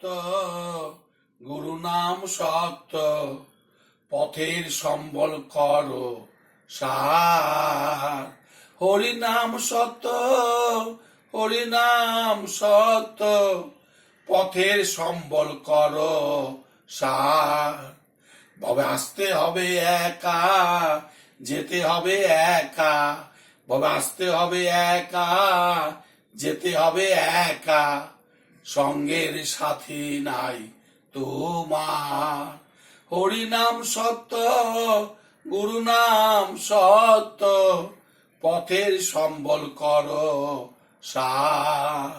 সত্য, গুরু নাম সত্য, পথের সম্বল করো সার। হরি নাম সত্য, হরি নাম সত্য, পথের সম্বল করো সার। ভবে আসতে হবে একা, যেতে হবে একা, ভবে আসতে হবে একা, যেতে হবে একা, সঙ্গের সাথী নাই তোমার। হরি নাম সত্য, গুরু নাম সত্য, পথের সম্বল করো সার।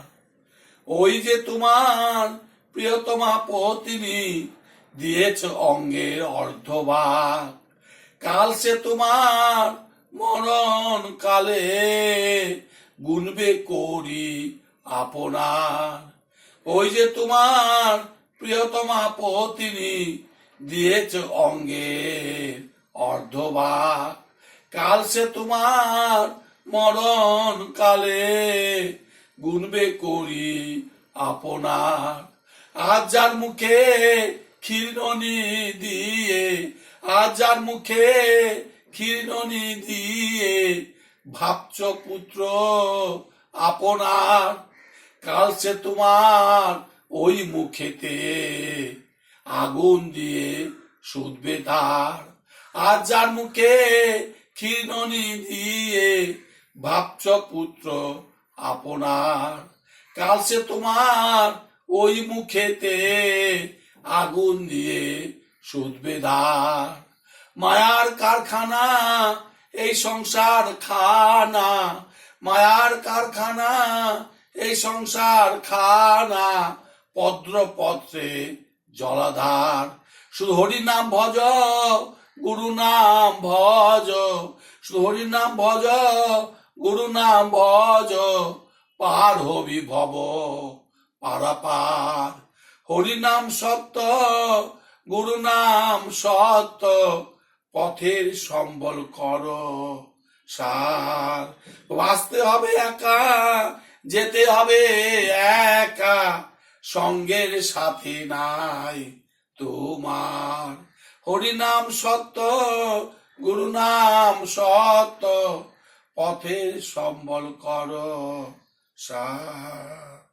ওই যে তোমার প্রিয়তমা পত্নী দিয়েছ অঙ্গের অর্ধভাগ, কাল সে তোমার মরণ কালে গুনবে করি আপনার। ওই যে তোমার প্রিয়তমা পত্নী দিয়েছ অঙ্গের অর্ধভাগ, কাল সে তোমার মরণ কালে গুনবে করি আপনার। আজ যার মুখে ক্ষীরণী দিয়ে, আজ যার মুখে ক্ষীরণী দিয়ে ভাবছ পুত্র আপনার, কাল সে তোমার ওই মুখেতে আগুন দিয়ে শুধবে তার। আজ যার মুখে ক্ষীরণী দিয়ে ভাবছ পুত্র আপনার, কাল সে তোমার ওই মুখেতে আগুন দিয়ে শুধবে ধার। মায়ার কারখানা এই সংসার খানা, মায়ার কারখানা এই সংসার খানা, পদ্র পত্রে জলাধার। শুধু হরি নাম ভজ, গুরু নাম ভজ, শুধু হরি নাম ভজ, গুরু নাম ভজ, পার হবি ভব পারাপার। হরি নাম সত্য, গুরু নাম সত্য, পথের সম্বল করো সার। বাঁচতে হবে একা, যেতে হবে একা, সঙ্গের সাথী নাই তোমার। হরি নাম সত্য, গুরু নাম সত্য, পথের সম্বল করো সার।